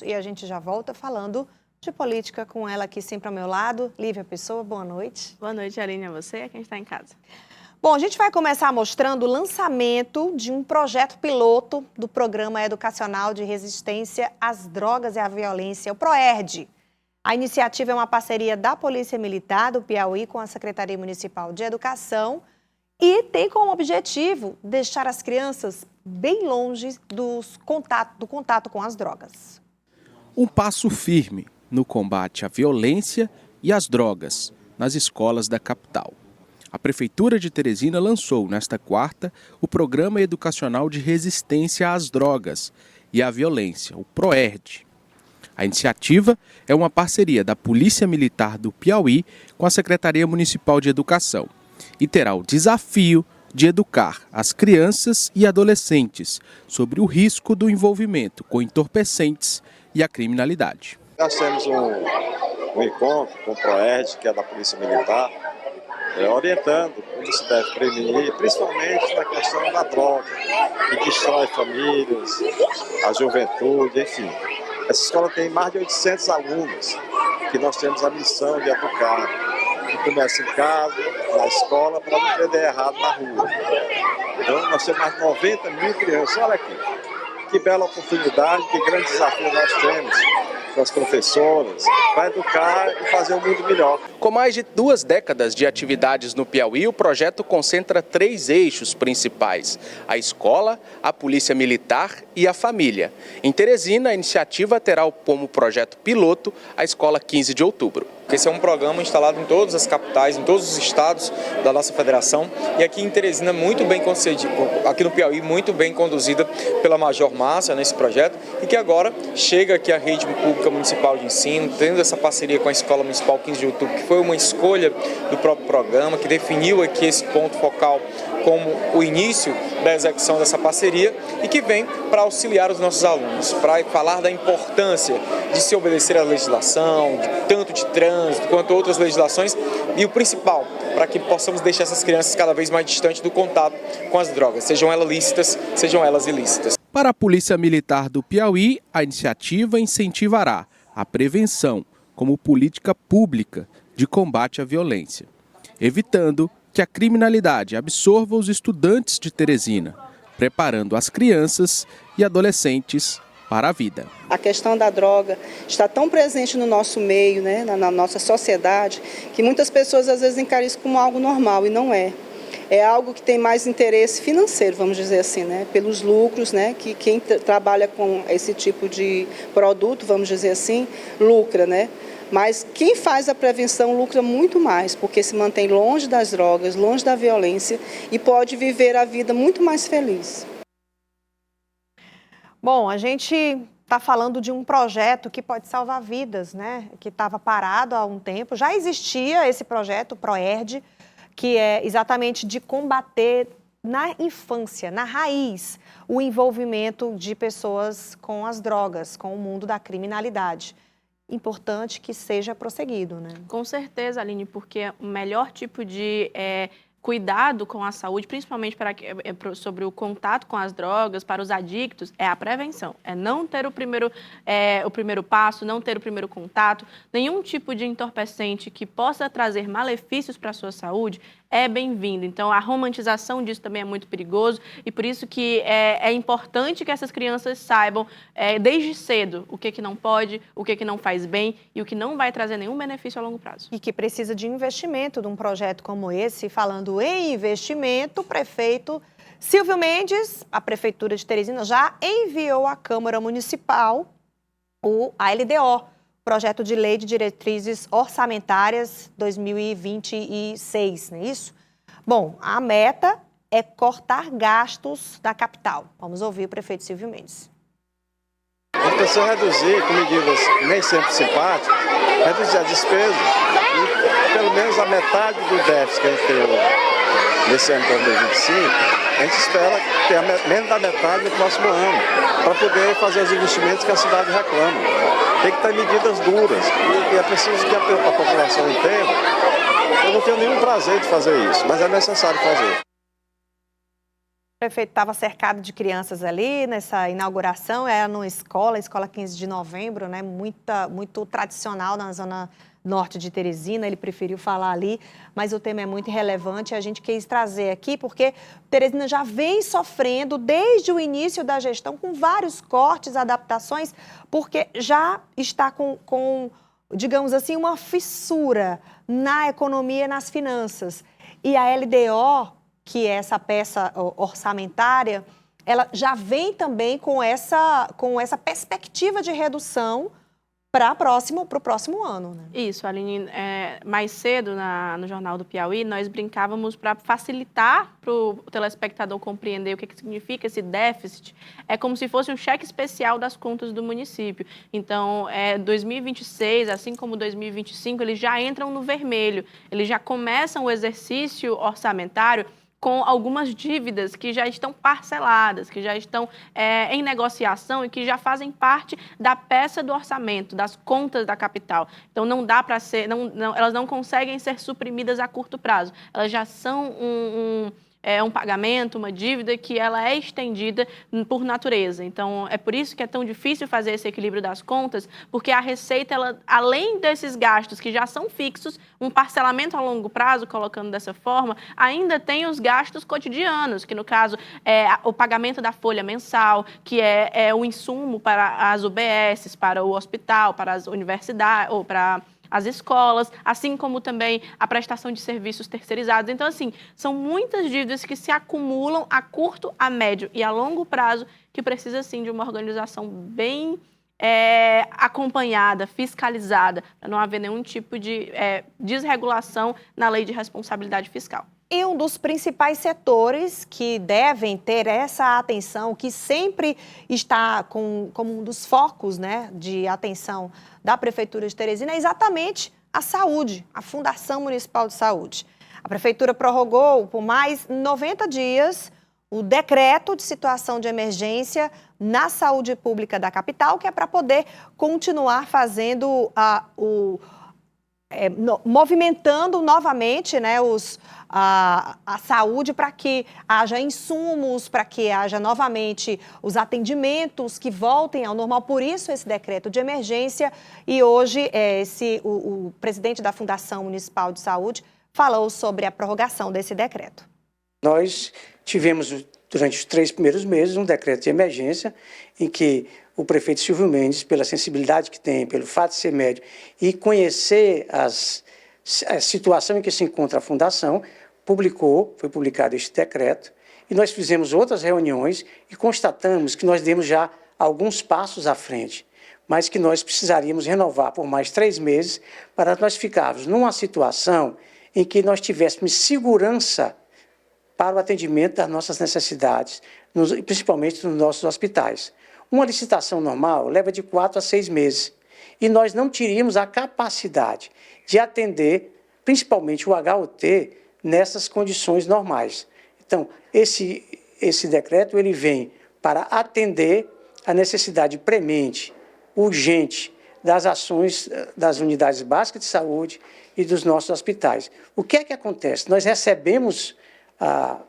e a gente já volta falando de política com ela aqui sempre ao meu lado. Lívia Pessoa, boa noite. Boa noite, Aline, a você e a quem está em casa. Bom, a gente vai começar mostrando o lançamento de um projeto piloto do Programa Educacional de Resistência às Drogas e à Violência, o PROERD. A iniciativa é uma parceria da Polícia Militar do Piauí com a Secretaria Municipal de Educação e tem como objetivo deixar as crianças bem longe do contato com as drogas. Um passo firme no combate à violência e às drogas nas escolas da capital. A Prefeitura de Teresina lançou, nesta quarta, o Programa Educacional de Resistência às Drogas e à Violência, o PROERD. A iniciativa é uma parceria da Polícia Militar do Piauí com a Secretaria Municipal de Educação e terá o desafio de educar as crianças e adolescentes sobre o risco do envolvimento com entorpecentes e a criminalidade. Nós temos um encontro com o PROERD, que é da Polícia Militar, orientando como se deve prevenir, principalmente na questão da droga, que destrói famílias, a juventude, enfim. Essa escola tem mais de 800 alunos que nós temos a missão de educar, que começa em casa, na escola, para não ter ideia errado na rua. Então nós temos mais de 90 mil crianças. Olha aqui, que bela oportunidade, que grande desafio nós temos com as professoras, para educar e fazer um mundo melhor. Com mais de 2 décadas de atividades no Piauí, o projeto concentra 3 eixos principais: a escola, a polícia militar e a família. Em Teresina, a iniciativa terá como projeto piloto a Escola 15 de Outubro. Esse é um programa instalado em todas as capitais, em todos os estados da nossa federação, e aqui em Teresina muito bem concedido, aqui no Piauí muito bem conduzida pela Major Márcia nesse projeto, e que agora chega aqui à rede pública municipal de ensino, tendo essa parceria com a Escola Municipal 15 de Outubro, que foi uma escolha do próprio programa, que definiu aqui esse ponto focal como o início da execução dessa parceria e que vem para auxiliar os nossos alunos, para falar da importância de se obedecer à legislação, tanto de trânsito quanto outras legislações, e o principal, para que possamos deixar essas crianças cada vez mais distantes do contato com as drogas, sejam elas lícitas, sejam elas ilícitas. Para a Polícia Militar do Piauí, a iniciativa incentivará a prevenção como política pública de combate à violência, evitando que a criminalidade absorva os estudantes de Teresina, preparando as crianças e adolescentes para a vida. A questão da droga está tão presente no nosso meio, né, na nossa sociedade, que muitas pessoas às vezes encaram isso como algo normal e não é. É algo que tem mais interesse financeiro, vamos dizer assim, né, pelos lucros, né, que quem trabalha com esse tipo de produto, vamos dizer assim, lucra, né? Mas quem faz a prevenção lucra muito mais, porque se mantém longe das drogas, longe da violência e pode viver a vida muito mais feliz. Bom, a gente está falando de um projeto que pode salvar vidas, né? Que estava parado há um tempo. Já existia esse projeto, o PROERD, que é exatamente de combater na infância, na raiz, o envolvimento de pessoas com as drogas, com o mundo da criminalidade. Importante que seja prosseguido, né? Com certeza, Aline, porque o melhor tipo de cuidado com a saúde, principalmente sobre o contato com as drogas, para os adictos, é a prevenção. É não ter o primeiro passo, não ter o primeiro contato. Nenhum tipo de entorpecente que possa trazer malefícios para a sua saúde é bem-vindo. Então, a romantização disso também é muito perigoso e por isso que é importante que essas crianças saibam desde cedo o que não pode, o que não faz bem e o que não vai trazer nenhum benefício a longo prazo. E que precisa de investimento de um projeto como esse. Falando em investimento, o prefeito Silvio Mendes, a Prefeitura de Teresina, já enviou à Câmara Municipal a LDO, Projeto de Lei de Diretrizes Orçamentárias 2026, não é isso? Bom, a meta é cortar gastos da capital. Vamos ouvir o prefeito Silvio Mendes. A gente precisa reduzir, com medidas nem sempre simpáticas, reduzir a despesa e pelo menos a metade do déficit que a gente tem nesse ano de 2025, a gente espera ter menos da metade no próximo ano, para poder fazer os investimentos que a cidade reclama. Tem que ter medidas duras e é preciso que a população entenda. Eu não tenho nenhum prazer de fazer isso, mas é necessário fazer. prefeito estava cercado de crianças ali nessa inauguração, era numa escola, Escola 15 de Novembro, né? Muito tradicional na zona norte de Teresina, ele preferiu falar ali, mas o tema é muito relevante e a gente quis trazer aqui porque Teresina já vem sofrendo desde o início da gestão com vários cortes, adaptações, porque já está com digamos assim, uma fissura na economia e nas finanças. E a LDO, que é essa peça orçamentária, ela já vem também com essa perspectiva de redução para o próximo ano. Né? Isso, Aline, mais cedo no Jornal do Piauí, nós brincávamos para facilitar para o telespectador compreender o que significa esse déficit. É como se fosse um cheque especial das contas do município. Então, 2026, assim como 2025, eles já entram no vermelho, eles já começam o exercício orçamentário com algumas dívidas que já estão parceladas, que já estão em negociação e que já fazem parte da peça do orçamento, das contas da capital. Então, não dá para ser, elas não conseguem ser suprimidas a curto prazo. Elas já são um pagamento, uma dívida que ela é estendida por natureza. Então, é por isso que é tão difícil fazer esse equilíbrio das contas, porque a Receita, ela, além desses gastos que já são fixos, um parcelamento a longo prazo, colocando dessa forma, ainda tem os gastos cotidianos, que no caso é o pagamento da folha mensal, que é o insumo para as UBSs, para o hospital, para as universidades, ou para as escolas, assim como também a prestação de serviços terceirizados. Então, assim, são muitas dívidas que se acumulam a curto, a médio e a longo prazo, que precisa, sim, de uma organização bem acompanhada, fiscalizada, para não haver nenhum tipo de desregulação na lei de responsabilidade fiscal. E um dos principais setores que devem ter essa atenção, que sempre está como um dos focos, né, de atenção da Prefeitura de Teresina, é exatamente a saúde, a Fundação Municipal de Saúde. A Prefeitura prorrogou por mais 90 dias o decreto de situação de emergência na saúde pública da capital, que é para poder continuar fazendo movimentando novamente, né, a saúde para que haja insumos, para que haja novamente os atendimentos que voltem ao normal. Por isso, esse decreto de emergência. E hoje, o presidente da Fundação Municipal de Saúde falou sobre a prorrogação desse decreto. Nós tivemos, durante os 3 primeiros meses, um decreto de emergência em que o prefeito Silvio Mendes, pela sensibilidade que tem, pelo fato de ser médico e conhecer a situação em que se encontra a Fundação, foi publicado este decreto, e nós fizemos outras reuniões e constatamos que nós demos já alguns passos à frente, mas que nós precisaríamos renovar por mais 3 meses para nós ficarmos numa situação em que nós tivéssemos segurança para o atendimento das nossas necessidades, principalmente nos nossos hospitais. Uma licitação normal leva de 4 a 6 meses, e nós não teríamos a capacidade de atender, principalmente o HUT, nessas condições normais. Então, esse decreto ele vem para atender a necessidade premente, urgente, das ações das unidades básicas de saúde e dos nossos hospitais. O que é que acontece? Nós recebemos a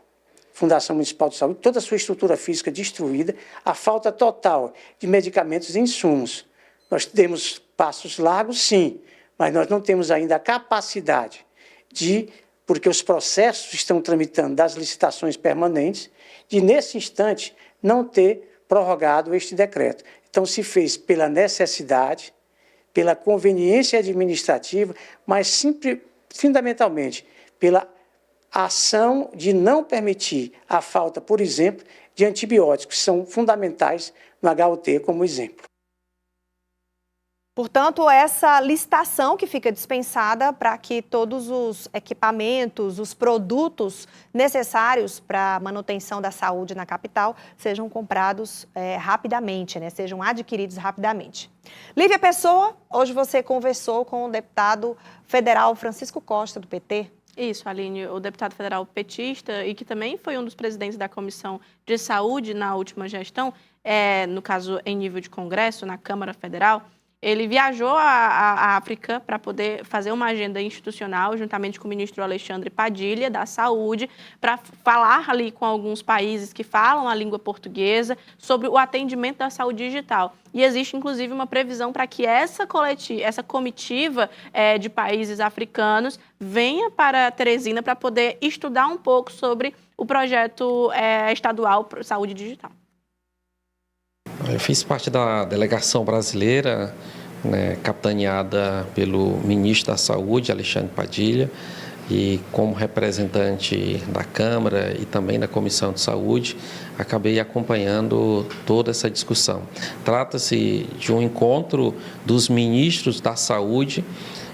Fundação Municipal de Saúde, toda a sua estrutura física destruída, a falta total de medicamentos e insumos. Nós temos passos largos, sim, mas nós não temos ainda a capacidade porque os processos estão tramitando das licitações permanentes, de, nesse instante, não ter prorrogado este decreto. Então, se fez pela necessidade, pela conveniência administrativa, mas fundamentalmente pela ação de não permitir a falta, por exemplo, de antibióticos, que são fundamentais no HUT como exemplo. Portanto, essa licitação que fica dispensada para que todos os equipamentos, os produtos necessários para a manutenção da saúde na capital sejam comprados rapidamente, né? Sejam adquiridos rapidamente. Lívia Pessoa, hoje você conversou com o deputado federal Francisco Costa, do PT. Isso, Aline, o deputado federal petista e que também foi um dos presidentes da Comissão de Saúde na última gestão, no caso em nível de Congresso, na Câmara Federal, ele viajou à África para poder fazer uma agenda institucional, juntamente com o ministro Alexandre Padilha, da Saúde, para falar ali com alguns países que falam a língua portuguesa sobre o atendimento da saúde digital. E existe, inclusive, uma previsão para que essa comitiva de países africanos venha para Teresina para poder estudar um pouco sobre o projeto estadual Saúde Digital. Eu fiz parte da delegação brasileira, né, capitaneada pelo ministro da Saúde, Alexandre Padilha, e como representante da Câmara e também da Comissão de Saúde, acabei acompanhando toda essa discussão. Trata-se de um encontro dos ministros da Saúde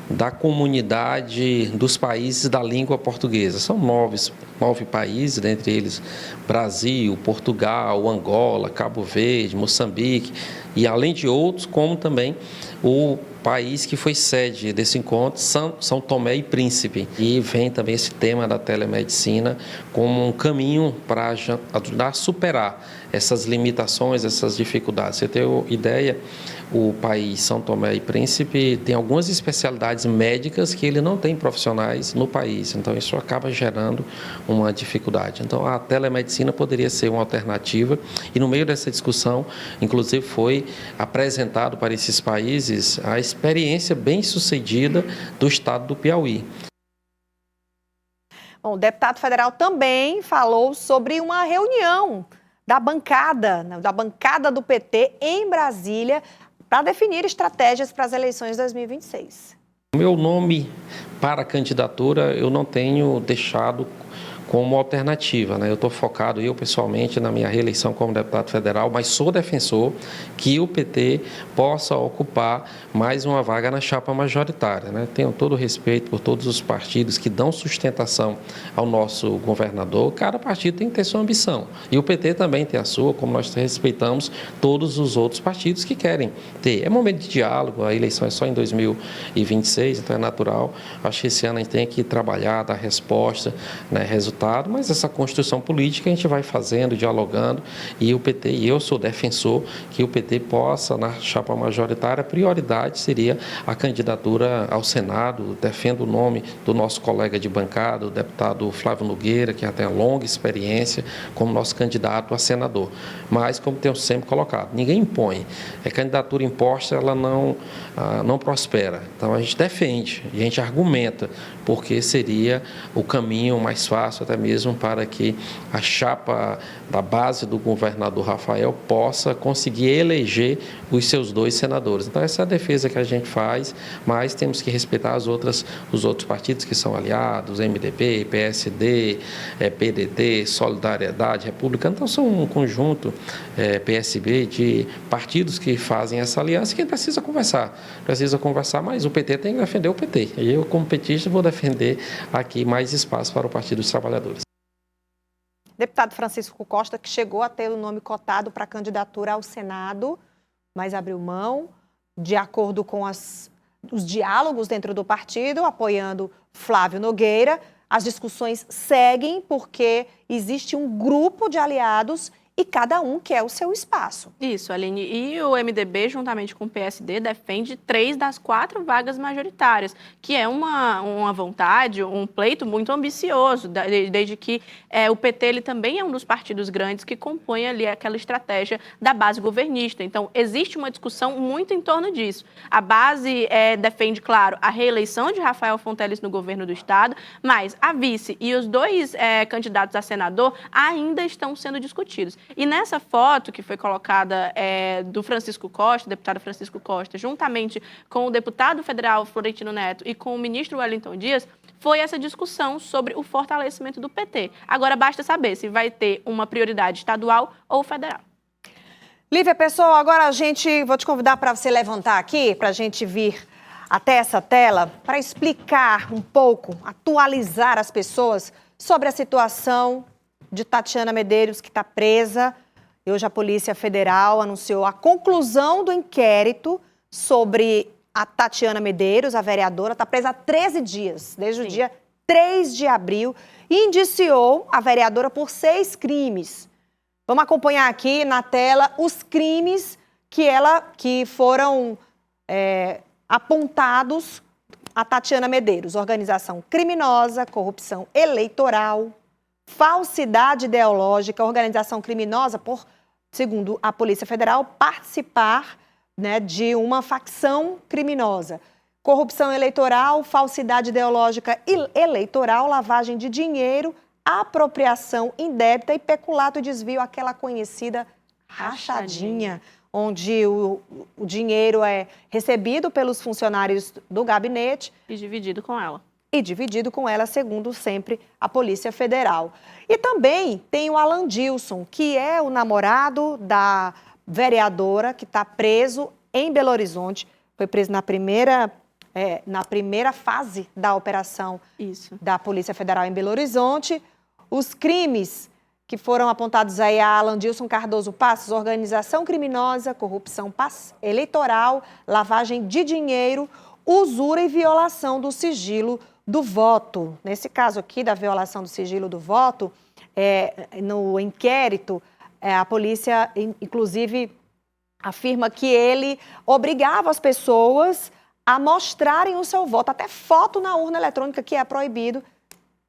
da comunidade dos países da língua portuguesa. São nove países, dentre eles Brasil, Portugal, Angola, Cabo Verde, Moçambique e além de outros, como também o país que foi sede desse encontro, São Tomé e Príncipe. E vem também esse tema da telemedicina como um caminho para ajudar a superar essas limitações, essas dificuldades. Você tem ideia, o país São Tomé e Príncipe tem algumas especialidades médicas que ele não tem profissionais no país, então isso acaba gerando uma dificuldade. Então a telemedicina poderia ser uma alternativa e no meio dessa discussão, inclusive foi apresentado para esses países a experiência bem-sucedida do estado do Piauí. Bom, o deputado federal também falou sobre uma reunião da bancada do PT em Brasília para definir estratégias para as eleições de 2026. Meu nome para a candidatura eu não tenho deixado como alternativa, né? Eu estou focado, eu pessoalmente, na minha reeleição como deputado federal, mas sou defensor que o PT possa ocupar mais uma vaga na chapa majoritária, né? Tenho todo o respeito por todos os partidos que dão sustentação ao nosso governador. Cada partido tem que ter sua ambição. E o PT também tem a sua, como nós respeitamos todos os outros partidos que querem ter. É momento de diálogo, a eleição é só em 2026, então é natural. Acho que esse ano a gente tem que trabalhar, dar resposta, né, resultado. Mas essa construção política a gente vai fazendo, dialogando, e o PT, e eu sou defensor que o PT possa, na chapa majoritária, a prioridade seria a candidatura ao Senado. Defendo o nome do nosso colega de bancada, o deputado Flávio Nogueira, que já tem uma longa experiência como nosso candidato a senador. Mas, como tenho sempre colocado, ninguém impõe. A candidatura imposta, ela não prospera. Então, a gente defende, a gente argumenta, porque seria o caminho mais fácil, até mesmo para que a chapa da base do governador Rafael possa conseguir eleger os seus 2 senadores. Então, essa é a defesa que a gente faz, mas temos que respeitar os outros partidos que são aliados, MDB, PSD, PDT, Solidariedade Republicana. Então, são um conjunto, PSB, de partidos que fazem essa aliança, que precisa conversar, mas o PT tem que defender o PT. E eu, como petista, vou defender aqui mais espaço para o Partido dos Trabalhadores. Deputado Francisco Costa, que chegou a ter o nome cotado para a candidatura ao Senado, mas abriu mão, de acordo com os diálogos dentro do partido, apoiando Flávio Nogueira. As discussões seguem porque existe um grupo de aliados e cada um quer o seu espaço. Isso, Aline. E o MDB, juntamente com o PSD, defende 3 das 4 vagas majoritárias, que é uma vontade, um pleito muito ambicioso, desde que o PT ele também é um dos partidos grandes que compõe ali aquela estratégia da base governista. Então, existe uma discussão muito em torno disso. A base defende, claro, a reeleição de Rafael Fonteles no governo do Estado, mas a vice e os 2 candidatos a senador ainda estão sendo discutidos. E nessa foto que foi colocada do Francisco Costa, deputado Francisco Costa, juntamente com o deputado federal Florentino Neto e com o ministro Wellington Dias, foi essa discussão sobre o fortalecimento do PT. Agora basta saber se vai ter uma prioridade estadual ou federal. Lívia, pessoal, agora vou te convidar para você levantar aqui, para a gente vir até essa tela, para explicar um pouco, atualizar as pessoas sobre a situação de Tatiana Medeiros, que está presa. E hoje a Polícia Federal anunciou a conclusão do inquérito sobre a Tatiana Medeiros, a vereadora, está presa há 13 dias, desde o dia 3 de abril, e indiciou a vereadora por 6 crimes. Vamos acompanhar aqui na tela os crimes que foram apontados a Tatiana Medeiros: organização criminosa, corrupção eleitoral, falsidade ideológica, organização criminosa por, segundo a Polícia Federal, participar, né, de uma facção criminosa. Corrupção eleitoral, falsidade ideológica e eleitoral, lavagem de dinheiro, apropriação indébita e peculato e desvio, aquela conhecida rachadinha, onde o dinheiro é recebido pelos funcionários do gabinete E dividido com ela. e dividido com ela, segundo sempre a Polícia Federal. E também tem o Alan Dilson, que é o namorado da vereadora que está preso em Belo Horizonte. Foi preso na primeira fase da operação Isso. da Polícia Federal em Belo Horizonte. Os crimes que foram apontados aí a Alan Dilson Cardoso Passos: organização criminosa, corrupção eleitoral, lavagem de dinheiro, usura e violação do sigilo do voto. Nesse caso aqui da violação do sigilo do voto, no inquérito, a polícia, inclusive, afirma que ele obrigava as pessoas a mostrarem o seu voto. Até foto na urna eletrônica, que é proibido,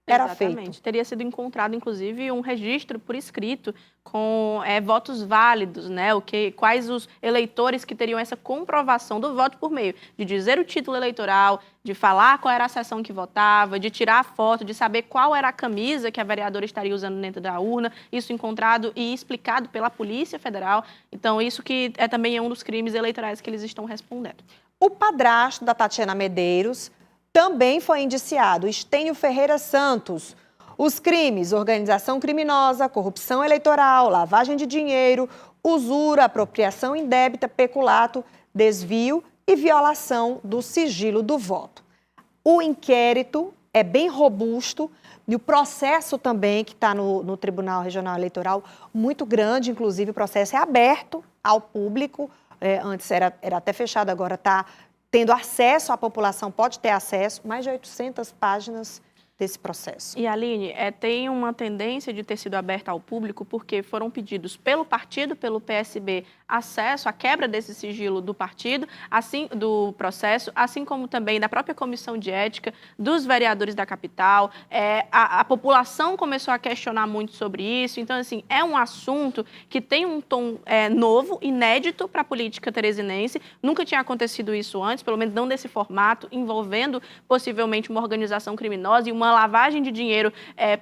era Exatamente. feito. Teria sido encontrado, inclusive, um registro por escrito com votos válidos, né? Quais os eleitores que teriam essa comprovação do voto por meio de dizer o título eleitoral, de falar qual era a seção que votava, de tirar a foto, de saber qual era a camisa que a vereadora estaria usando dentro da urna. Isso encontrado e explicado pela Polícia Federal. Então, isso que também é um dos crimes eleitorais que eles estão respondendo. O padrasto da Tatiana Medeiros também foi indiciado, Estênio Ferreira Santos. Os crimes: organização criminosa, corrupção eleitoral, lavagem de dinheiro, usura, apropriação indébita, peculato, desvio e violação do sigilo do voto. O inquérito é bem robusto e o processo também, que está no Tribunal Regional Eleitoral, muito grande. Inclusive, o processo é aberto ao público. Antes era até fechado, agora está tendo acesso, a população pode ter acesso, mais de 800 páginas desse processo. E, Aline, tem uma tendência de ter sido aberta ao público porque foram pedidos pelo partido, pelo PSB, acesso à quebra desse sigilo do partido, assim do processo, assim como também da própria comissão de ética, dos vereadores da capital. A população começou a questionar muito sobre isso. Então, assim, é um assunto que tem um tom novo, inédito para a política teresinense. Nunca tinha acontecido isso antes, pelo menos não desse formato, envolvendo possivelmente uma organização criminosa e uma lavagem de dinheiro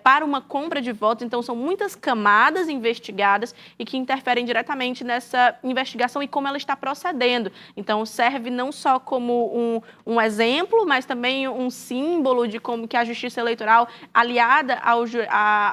para uma compra de votos. Então, são muitas camadas investigadas e que interferem diretamente nessa investigação e como ela está procedendo. Então, serve não só como um exemplo, mas também um símbolo de como que a justiça eleitoral, aliada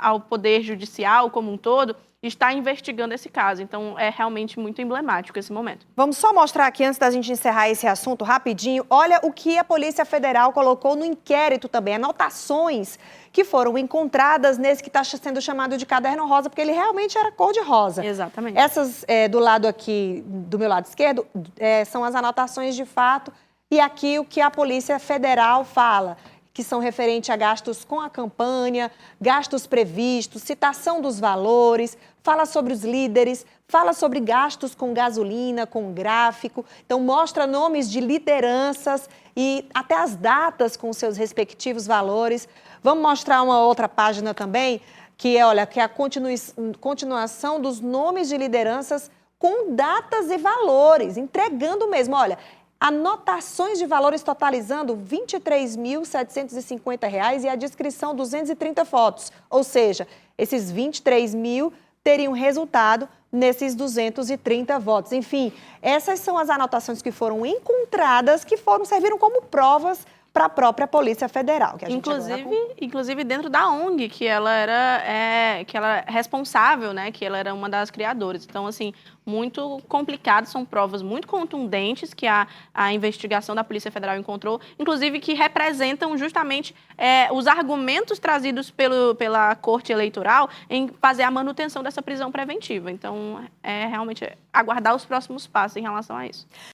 ao poder judicial como um todo, está investigando esse caso. Então, é realmente muito emblemático esse momento. Vamos só mostrar aqui, antes da gente encerrar esse assunto, rapidinho, olha o que a Polícia Federal colocou no inquérito também, anotações que foram encontradas nesse que está sendo chamado de caderno rosa, porque ele realmente era cor de rosa. Exatamente. Essas do lado aqui, do meu lado esquerdo, são as anotações de fato, e aqui o que a Polícia Federal fala, que são referentes a gastos com a campanha, gastos previstos, citação dos valores, fala sobre os líderes, fala sobre gastos com gasolina, com gráfico. Então, mostra nomes de lideranças e até as datas com seus respectivos valores. Vamos mostrar uma outra página também, que é a continuação dos nomes de lideranças com datas e valores, entregando mesmo, olha, anotações de valores totalizando R$ 23.750 e a descrição 230 fotos. Ou seja, esses 23 mil teriam resultado nesses 230 votos. Enfim, essas são as anotações que foram encontradas, que serviram como provas para a própria Polícia Federal. Que a gente inclusive dentro da ONG, que ela era responsável, né? Que ela era uma das criadoras. Então, assim, muito complicado, são provas muito contundentes que a investigação da Polícia Federal encontrou, inclusive que representam justamente os argumentos trazidos pela Corte Eleitoral em fazer a manutenção dessa prisão preventiva. Então, realmente aguardar os próximos passos em relação a isso.